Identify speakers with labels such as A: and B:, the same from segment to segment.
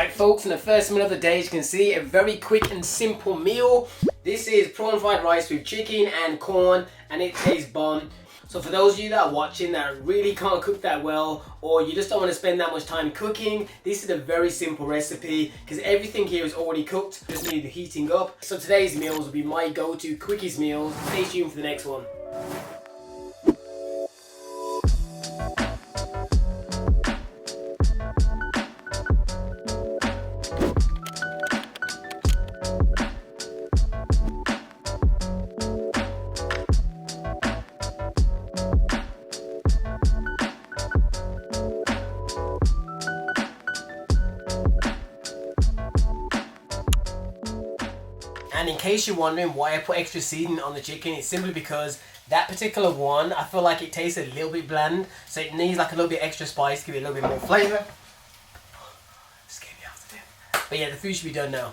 A: Alright folks, in the first meal of the day, as you can see, a very quick and simple meal. This is prawn fried rice with chicken and corn, and it tastes bomb. So for those of you that are watching that really can't cook that well, or you just don't want to spend that much time cooking, this is a very simple recipe because everything here is already cooked, just need the heating up. So today's meals will be my go-to quickest meals. Stay tuned for the next one. And in case you're wondering why I put extra seasoning on the chicken, it's simply because that particular one, I feel like it tastes a little bit bland, so it needs like a little bit extra spice to give it a little bit more flavour. Scared me out to death. But yeah, the food should be done now.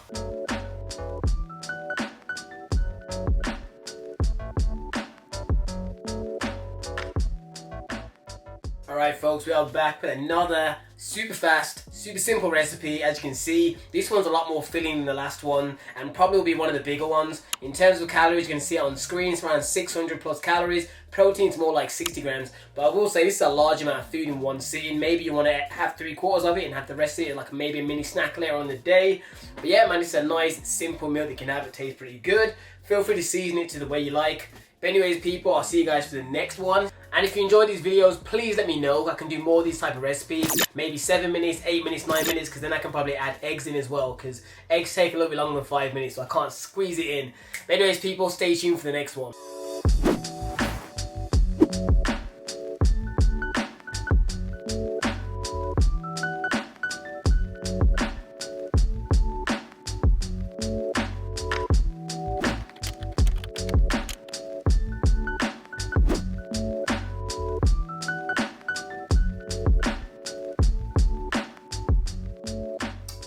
A: Alright folks, we are back with another super fast, super simple recipe. As you can see, this one's a lot more filling than the last one and probably will be one of the bigger ones. In terms of calories, you can see it on the screen, it's around 600 plus calories. Protein's more like 60 grams. But I will say this is a large amount of food in one sitting. Maybe you want to have 3/4 of it and have the rest of it like maybe a mini snack later on in the day. But yeah man, it's a nice simple meal that you can have. It tastes pretty good. Feel free to season it to the way you like. But anyways people, I'll see you guys for the next one. And if you enjoyed these videos, please let me know. I can do more of these type of recipes. Maybe 7 minutes, 8 minutes, 9 minutes, because then I can probably add eggs in as well, because eggs take a little bit longer than 5 minutes, so I can't squeeze it in. But anyways people, stay tuned for the next one.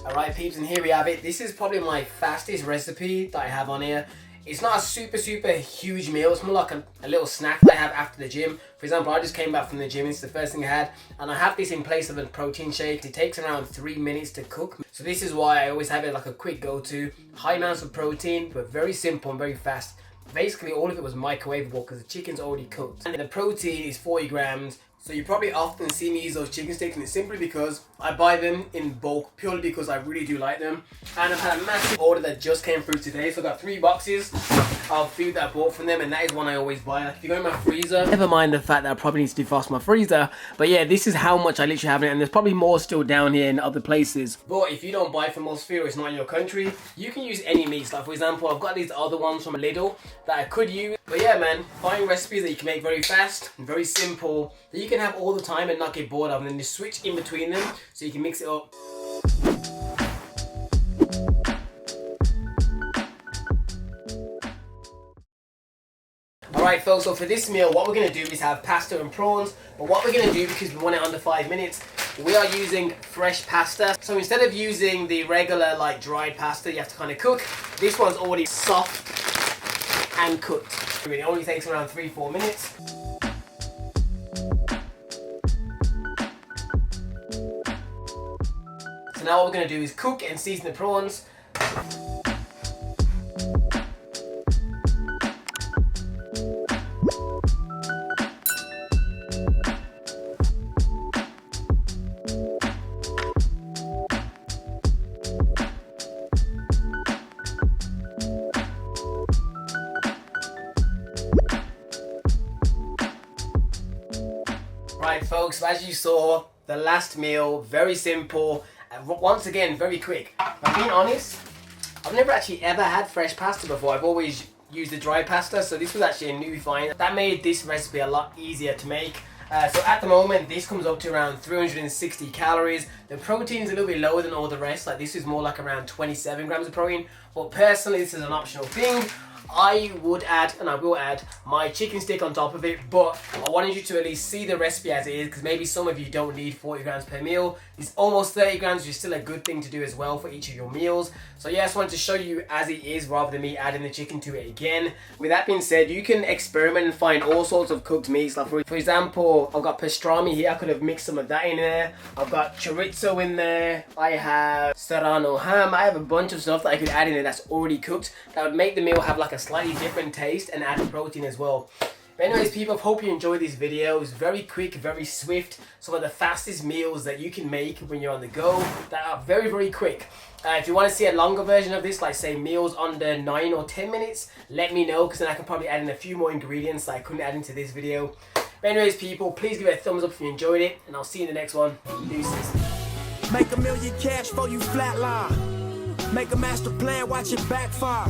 A: Alright peeps, and here we have it. This is probably my fastest recipe that I have on here. It's not a super huge meal. It's more like a little snack that I have after the gym. For example, I just came back from the gym. It's the first thing I had. And I have this in place of a protein shake. It takes around 3 minutes to cook. So this is why I always have it like a quick go-to. High amounts of protein, but very simple and very fast. Basically, all of it was microwavable because the chicken's already cooked. And the protein is 40 grams. So you probably often see me use those chicken sticks, and it's simply because I buy them in bulk, purely because I really do like them. And I've had a massive order that just came through today, so I got 3 boxes of food that I bought from them, and that is one I always buy. Like if you go in my freezer, never mind the fact that I probably need to defrost my freezer, but yeah, this is how much I literally have in it, and there's probably more still down here in other places. But if you don't buy from us here, it's not in your country, you can use any meats. Like for example, I've got these other ones from Lidl that I could use. But yeah man, find recipes that you can make very fast and very simple, that you can have all the time and not get bored of, and then just switch in between them so you can mix it up. Alright folks, so for this meal what we're going to do is have pasta and prawns, but what we're going to do, because we want it under 5 minutes, we are using fresh pasta. So instead of using the regular like dried pasta you have to kind of cook, this one's already soft and cooked. It only takes around 3-4 minutes. So now what we're going to do is cook and season the prawns. Right folks, so as you saw, the last meal, very simple, and once again, very quick. I'm being honest, I've never actually ever had fresh pasta before. I've always used the dry pasta, so this was actually a new find. That made this recipe a lot easier to make. So at the moment, this comes up to around 360 calories. The protein is a little bit lower than all the rest. Like this is more like around 27 grams of protein. But personally, this is an optional thing. I would add, and I will add, my chicken stick on top of it, but I wanted you to at least see the recipe as it is, because maybe some of you don't need 40 grams per meal. It's almost 30 grams, which is still a good thing to do as well for each of your meals. So yeah, I just wanted to show you as it is rather than me adding the chicken to it again. With that being said, you can experiment and find all sorts of cooked meats. Like for example, I've got pastrami here. I could have mixed some of that in there. I've got chorizo in there. I have serrano ham. I have a bunch of stuff that I could add in there that's already cooked. That would make the meal have like a slightly different taste and add protein as well. But anyways, people, I hope you enjoyed this video. It was very quick, very swift. Some of the fastest meals that you can make when you're on the go that are very, very quick. If you want to see a longer version of this, like say meals under 9 or 10 minutes, let me know, because then I can probably add in a few more ingredients that I couldn't add into this video. But anyways, people, please give it a thumbs up if you enjoyed it, and I'll see you in the next one. Deuces.
B: Make $1 million cash for you flatline. Make a master plan, watch it backfire.